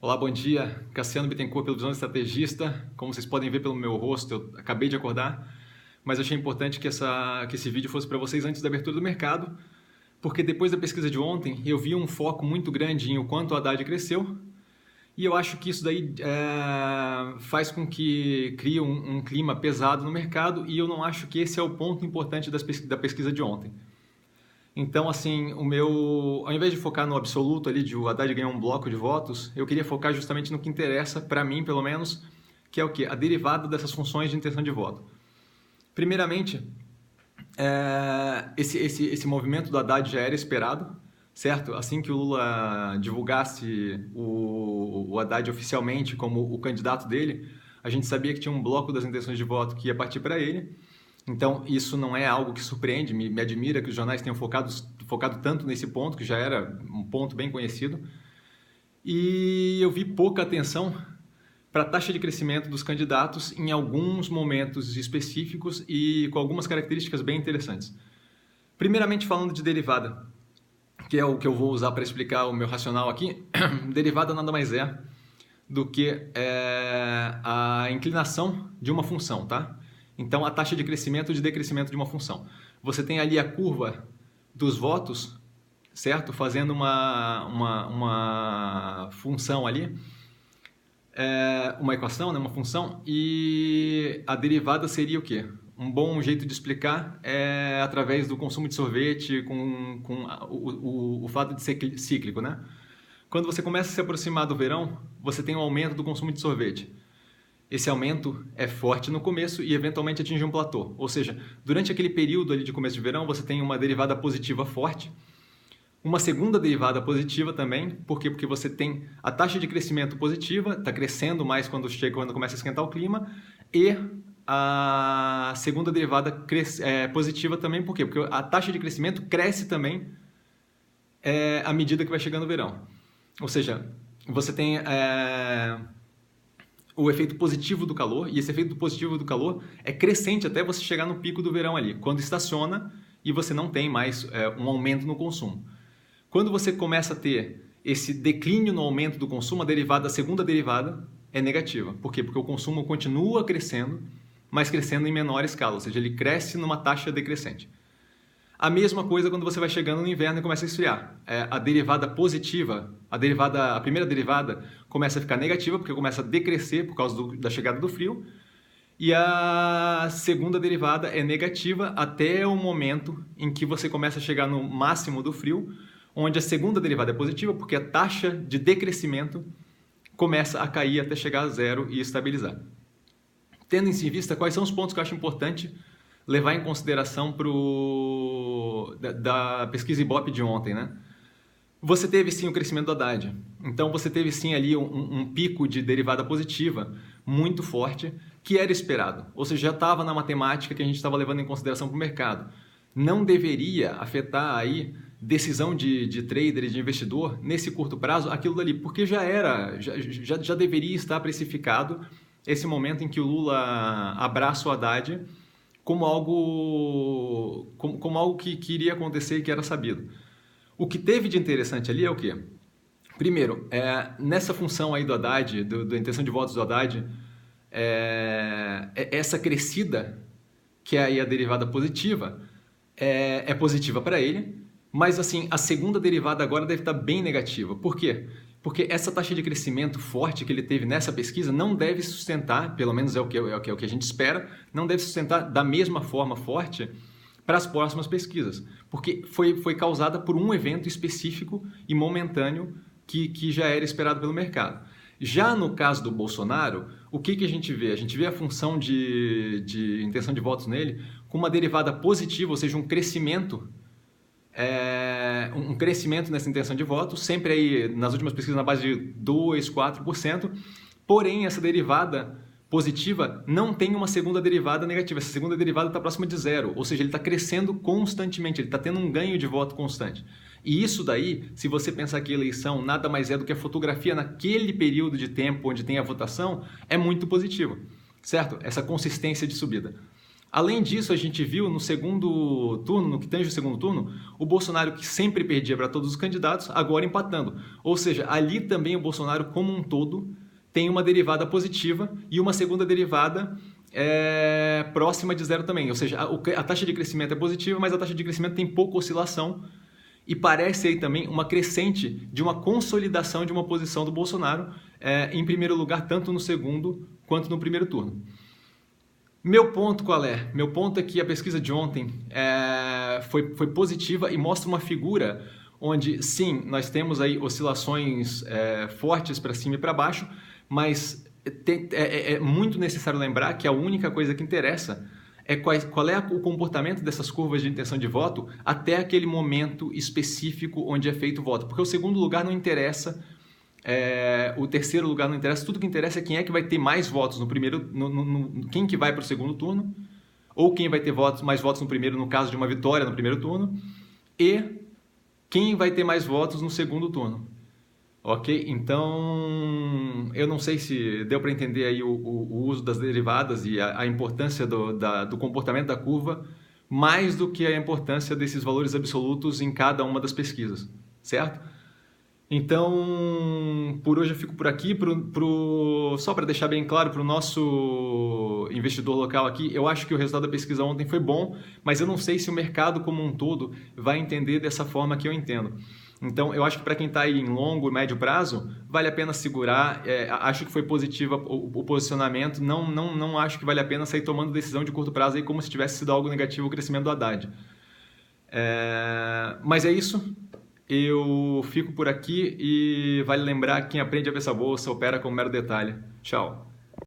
Olá, bom dia. Cassiano Bittencourt, pelo Visão Estrategista. Como vocês podem ver pelo meu rosto, eu acabei de acordar, mas achei importante que esse vídeo fosse para vocês antes da abertura do mercado, porque depois da pesquisa de ontem, eu vi um foco muito grande em o quanto o Haddad cresceu, e eu acho que isso daí faz com que crie um clima pesado no mercado, e eu não acho que esse é o ponto importante da pesquisa de ontem. Então, assim, ao invés de focar no absoluto ali de o Haddad ganhar um bloco de votos, eu queria focar justamente no que interessa, para mim, pelo menos, que é o quê? A derivada dessas funções de intenção de voto. Primeiramente, esse movimento do Haddad já era esperado, certo? Assim que o Lula divulgasse o Haddad oficialmente como o candidato dele, a gente sabia que tinha um bloco das intenções de voto que ia partir para ele. Então, isso não é algo que surpreende, me admira que os jornais tenham focado tanto nesse ponto, que já era um ponto bem conhecido. E eu vi pouca atenção para a taxa de crescimento dos candidatos em alguns momentos específicos e com algumas características bem interessantes. Primeiramente, falando de derivada, que é o que eu vou usar para explicar o meu racional aqui. Derivada nada mais é do que a inclinação de uma função, tá? Então, a taxa de crescimento ou de decrescimento de uma função. Você tem ali a curva dos votos, certo? Fazendo uma função ali, uma equação, né? Uma função, e a derivada seria o quê? Um bom jeito de explicar é através do consumo de sorvete com o fato de ser cíclico, né? Quando você começa a se aproximar do verão, você tem um aumento do consumo de sorvete. Esse aumento é forte no começo e eventualmente atinge um platô. Ou seja, durante aquele período ali de começo de verão, você tem uma derivada positiva forte, uma segunda derivada positiva também. Por quê? Porque você tem a taxa de crescimento positiva, está crescendo mais quando começa a esquentar o clima, e a segunda derivada positiva também. Por quê? Porque a taxa de crescimento cresce também à medida que vai chegando o verão. Ou seja, você tem o efeito positivo do calor, e esse efeito positivo do calor é crescente até você chegar no pico do verão ali, quando estaciona e você não tem mais um aumento no consumo. Quando você começa a ter esse declínio no aumento do consumo, a segunda derivada é negativa. Por quê? Porque o consumo continua crescendo, mas crescendo em menor escala, ou seja, ele cresce numa taxa decrescente. A mesma coisa quando você vai chegando no inverno e começa a esfriar. A derivada positiva, a primeira derivada começa a ficar negativa, porque começa a decrescer por causa da chegada do frio, e a segunda derivada é negativa até o momento em que você começa a chegar no máximo do frio, onde a segunda derivada é positiva, porque a taxa de decrescimento começa a cair até chegar a zero e estabilizar. Tendo isso em vista, quais são os pontos que eu acho importante levar em consideração da pesquisa Ibope de ontem, né? Você teve sim o crescimento do Haddad, então você teve sim ali um pico de derivada positiva muito forte, que era esperado, ou seja, já estava na matemática que a gente estava levando em consideração para o mercado. Não deveria afetar aí decisão de trader e de investidor nesse curto prazo aquilo dali, porque já deveria estar precificado esse momento em que o Lula abraça o Haddad como algo que iria acontecer e que era sabido. O que teve de interessante ali é o quê? Primeiro, nessa função aí do Haddad, da intenção de votos do Haddad, essa crescida, que é aí a derivada positiva, é positiva para ele, mas assim, a segunda derivada agora deve estar bem negativa. Por quê? Porque essa taxa de crescimento forte que ele teve nessa pesquisa não deve sustentar, pelo menos é o que a gente espera, não deve sustentar da mesma forma forte para as próximas pesquisas, porque foi causada por um evento específico e momentâneo que já era esperado pelo mercado. Já no caso do Bolsonaro, o que a gente vê? A gente vê a função de intenção de votos nele com uma derivada positiva, ou seja, um crescimento nessa intenção de voto, sempre aí nas últimas pesquisas na base de 2, 4%, porém essa derivada positiva não tem uma segunda derivada negativa, essa segunda derivada está próxima de zero, ou seja, ele está crescendo constantemente, ele está tendo um ganho de voto constante. E isso daí, se você pensar que a eleição nada mais é do que a fotografia naquele período de tempo onde tem a votação, é muito positivo, certo? Essa consistência de subida. Além disso, a gente viu no segundo turno, no que tange o segundo turno, o Bolsonaro, que sempre perdia para todos os candidatos, agora empatando. Ou seja, ali também o Bolsonaro como um todo tem uma derivada positiva e uma segunda derivada próxima de zero também. Ou seja, a taxa de crescimento é positiva, mas a taxa de crescimento tem pouca oscilação e parece aí também uma crescente de uma consolidação de uma posição do Bolsonaro em primeiro lugar, tanto no segundo quanto no primeiro turno. Meu ponto qual é? Meu ponto é que a pesquisa de ontem foi positiva e mostra uma figura onde, sim, nós temos aí oscilações fortes para cima e para baixo, mas é muito necessário lembrar que a única coisa que interessa é qual é o comportamento dessas curvas de intenção de voto até aquele momento específico onde é feito o voto. Porque o segundo lugar não interessa, o terceiro lugar não interessa, tudo que interessa é quem é que vai ter mais votos no primeiro, quem que vai para o segundo turno, ou quem vai ter mais votos no primeiro, no caso de uma vitória no primeiro turno, e quem vai ter mais votos no segundo turno. Ok? Então, eu não sei se deu para entender aí o uso das derivadas e a importância do comportamento da curva, mais do que a importância desses valores absolutos em cada uma das pesquisas, certo? Então, por hoje eu fico por aqui. Só para deixar bem claro para o nosso investidor local aqui, eu acho que o resultado da pesquisa ontem foi bom, mas eu não sei se o mercado como um todo vai entender dessa forma que eu entendo. Então, eu acho que para quem está aí em longo e médio prazo, vale a pena segurar. Acho que foi positiva o posicionamento. Não acho que vale a pena sair tomando decisão de curto prazo aí como se tivesse sido algo negativo o crescimento do Haddad. Mas é isso. Eu fico por aqui e vale lembrar que quem aprende a ver essa bolsa opera com mero detalhe. Tchau.